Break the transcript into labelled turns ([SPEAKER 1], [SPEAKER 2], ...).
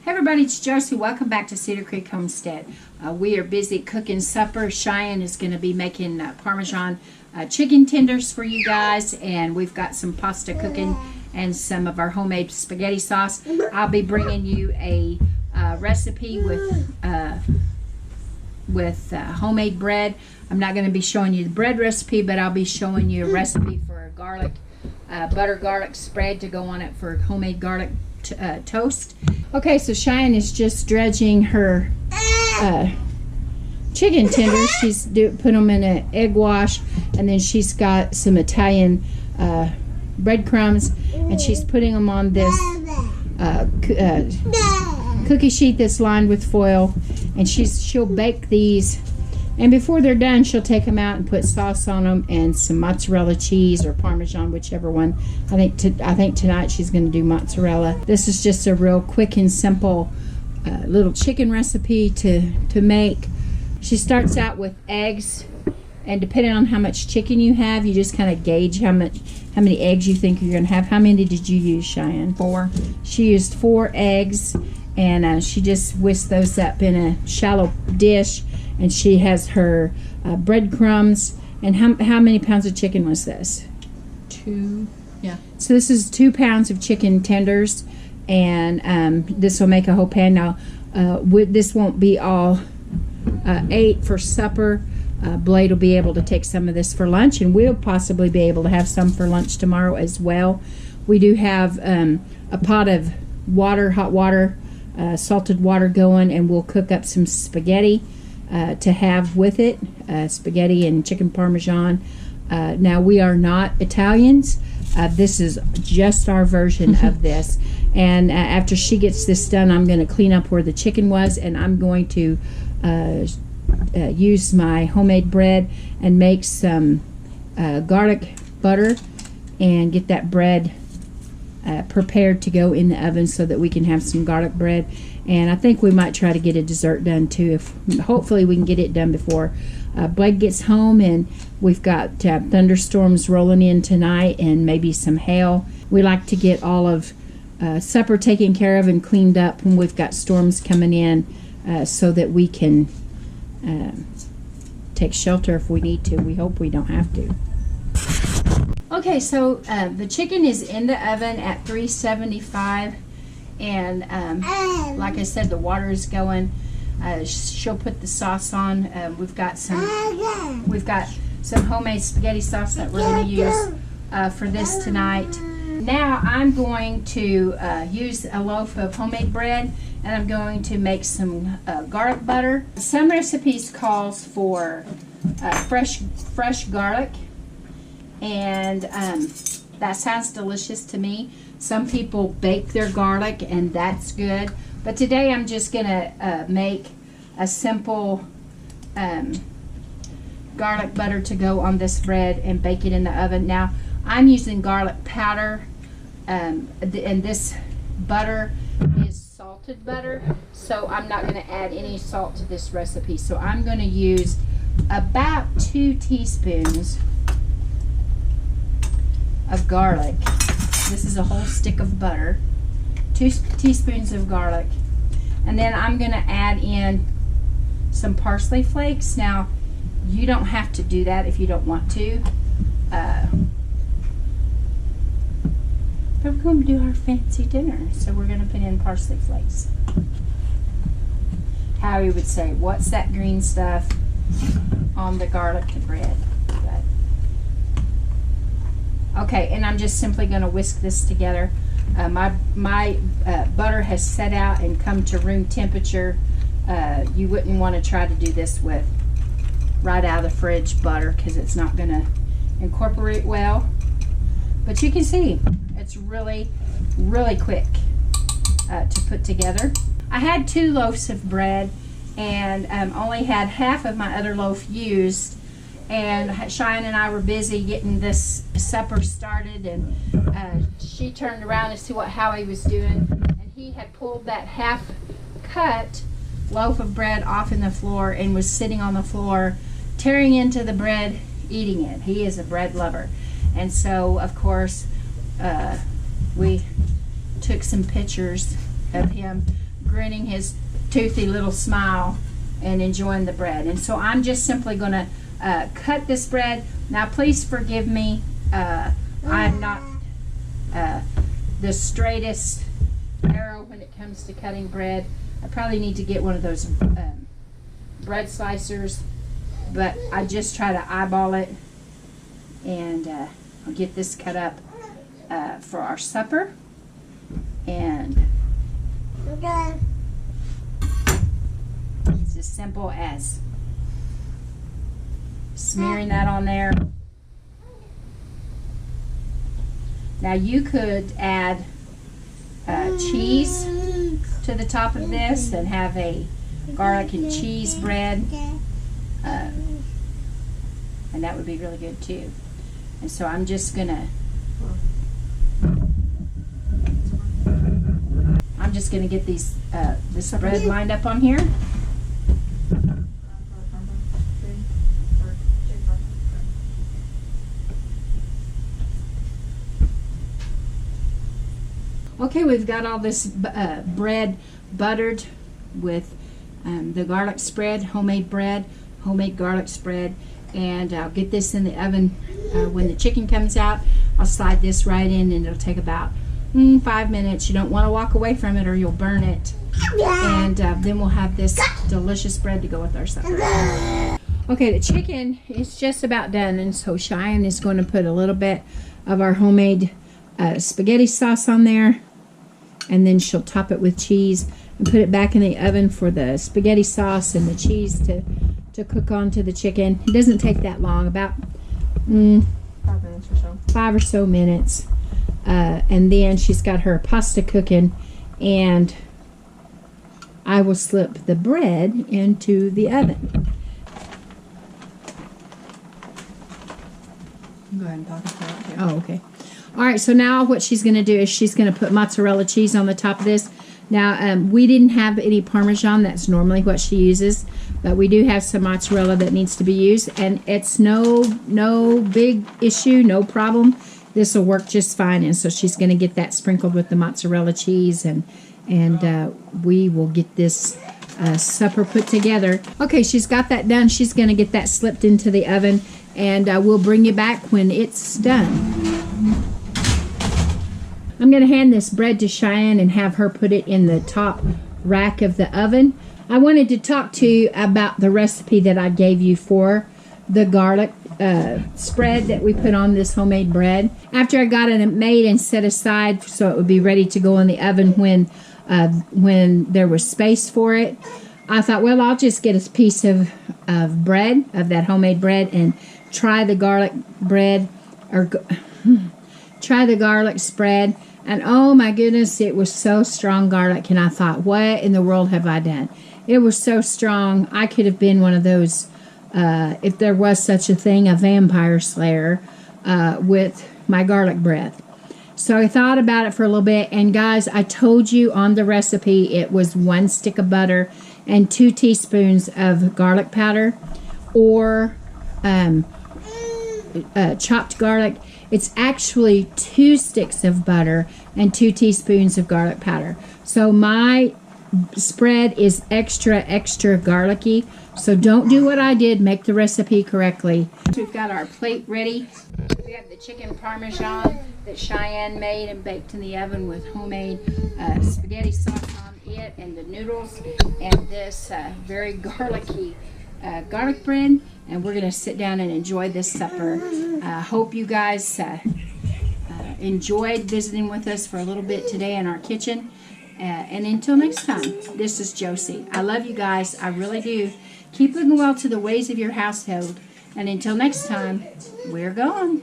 [SPEAKER 1] Hey everybody, it's Josie. Welcome back to Cedar Creek Homestead. We are busy cooking supper. Cheyenne is going to be making Parmesan chicken tenders for you guys, and we've got some pasta cooking and some of our homemade spaghetti sauce. I'll be bringing you a recipe with homemade bread. I'm not going to be showing you the bread recipe, but I'll be showing you a recipe for a garlic, butter garlic spread to go on it for homemade garlic toast. Okay, so Cheyenne is just dredging her chicken tenders. She's put them in an egg wash, and then she's got some Italian breadcrumbs, and she's putting them on this cookie sheet that's lined with foil, and she'll bake these. And before they're done, she'll take them out and put sauce on them and some mozzarella cheese or Parmesan, whichever one. I think tonight she's going to do mozzarella. This is just a real quick and simple little chicken recipe to make. She starts out with eggs, and depending on how much chicken you have, you just kind of gauge how many eggs you think you're going to have. How many did you use, Cheyenne?
[SPEAKER 2] 4.
[SPEAKER 1] She used 4 eggs, and she just whisked those up in a shallow dish. And she has her breadcrumbs. And how many pounds of chicken was this?
[SPEAKER 2] 2. Yeah.
[SPEAKER 1] So this is 2 pounds of chicken tenders, and this will make a whole pan. Now, this won't be all 8 for supper. Blade will be able to take some of this for lunch, and we'll possibly be able to have some for lunch tomorrow as well. We do have a pot of water, hot water, salted water going, and we'll cook up some spaghetti to have with it, spaghetti and chicken Parmesan. Now, we are not Italians. This is just our version of this. And after she gets this done, I'm going to clean up where the chicken was, and I'm going to use my homemade bread and make some garlic butter and get that bread prepared to go in the oven so that we can have some garlic bread. And I think we might try to get a dessert done too. Hopefully we can get it done before Blake gets home. And we've got thunderstorms rolling in tonight and maybe some hail. We like to get all of supper taken care of and cleaned up when we've got storms coming in, so that we can take shelter if we need to. We hope we don't have to. Okay, so the chicken is in the oven at 375, and like I said, the water is going. She'll put the sauce on. We've got some homemade spaghetti sauce that we're going to use for this tonight. Now I'm going to use a loaf of homemade bread, and I'm going to make some garlic butter. Some recipes calls for fresh garlic, and that sounds delicious to me. Some people bake their garlic, and that's good. But today I'm just going to make a simple garlic butter to go on this bread and bake it in the oven. Now, I'm using garlic powder, and this butter is salted butter, so I'm not going to add any salt to this recipe. So I'm going to use about 2 teaspoons of garlic. This is a whole stick of butter. 2 teaspoons of garlic, and then I'm going to add in some parsley flakes. Now, you don't have to do that if you don't want to. But we're going to do our fancy dinner, so we're going to put in parsley flakes. Howie would say, "What's that green stuff on the garlic bread?" Okay, and I'm just simply going to whisk this together. My butter has set out and come to room temperature. You wouldn't want to try to do this with right out of the fridge butter, because it's not going to incorporate well. But you can see it's really, really quick to put together. I had 2 loaves of bread, and only had half of my other loaf used. And Cheyenne and I were busy getting this supper started, and she turned around to see what Howie was doing, and he had pulled that half-cut loaf of bread off in the floor and was sitting on the floor, tearing into the bread, eating it. He is a bread lover. And so, of course, we took some pictures of him grinning his toothy little smile and enjoying the bread. And so I'm just simply going to cut this bread. Now please forgive me. I'm not the straightest arrow when it comes to cutting bread. I probably need to get one of those bread slicers, but I just try to eyeball it, and I'll get this cut up for our supper. And it's as simple as smearing that on there. Now you could add cheese to the top of this and have a garlic and cheese bread, and that would be really good too. And so I'm just gonna get these this bread lined up on here. Okay, we've got all this bread buttered with the garlic spread, homemade bread, homemade garlic spread, and I'll get this in the oven. When the chicken comes out, I'll slide this right in, and it'll take about 5 minutes. You don't want to walk away from it or you'll burn it. And then we'll have this delicious bread to go with our supper. Okay, the chicken is just about done, and so Cheyenne is going to put a little bit of our homemade spaghetti sauce on there, and then she'll top it with cheese and put it back in the oven for the spaghetti sauce and the cheese to cook onto the chicken. It doesn't take that long, about
[SPEAKER 2] 5 minutes or so.
[SPEAKER 1] 5 or so minutes. And then she's got her pasta cooking, and I will slip the bread into the oven.
[SPEAKER 2] Go ahead and talk about it too.
[SPEAKER 1] Oh, okay. All right, so now what she's going to do is she's going to put mozzarella cheese on the top of this. Now, we didn't have any Parmesan. That's normally what she uses. But we do have some mozzarella that needs to be used. And it's no big issue, no problem. This will work just fine. And so she's going to get that sprinkled with the mozzarella cheese. And we will get this supper put together. Okay, she's got that done. She's going to get that slipped into the oven. And we'll bring you back when it's done. I'm going to hand this bread to Cheyenne and have her put it in the top rack of the oven. I wanted to talk to you about the recipe that I gave you for the garlic spread that we put on this homemade bread. After I got it made and set aside so it would be ready to go in the oven when there was space for it, I thought, well, I'll just get a piece of bread, of that homemade bread, and try the garlic bread, or try the garlic spread. And oh my goodness, it was so strong garlic, and I thought, what in the world have I done? It was so strong. I could have been one of those, if there was such a thing, a vampire slayer with my garlic bread. So I thought about it for a little bit, and guys, I told you on the recipe it was 1 stick of butter and 2 teaspoons of garlic powder, or chopped garlic. It's actually 2 sticks of butter and 2 teaspoons of garlic powder. So my spread is extra garlicky. So don't do what I did. Make the recipe correctly. We've got our plate ready. We have the chicken Parmesan that Cheyenne made and baked in the oven with homemade spaghetti sauce on it, and the noodles, and this very garlicky garlic bread. And we're going to sit down and enjoy this supper. Hope you guys enjoyed visiting with us for a little bit today in our kitchen. And until next time, this is Josie. I love you guys. I really do. Keep looking well to the ways of your household. And until next time, we're gone.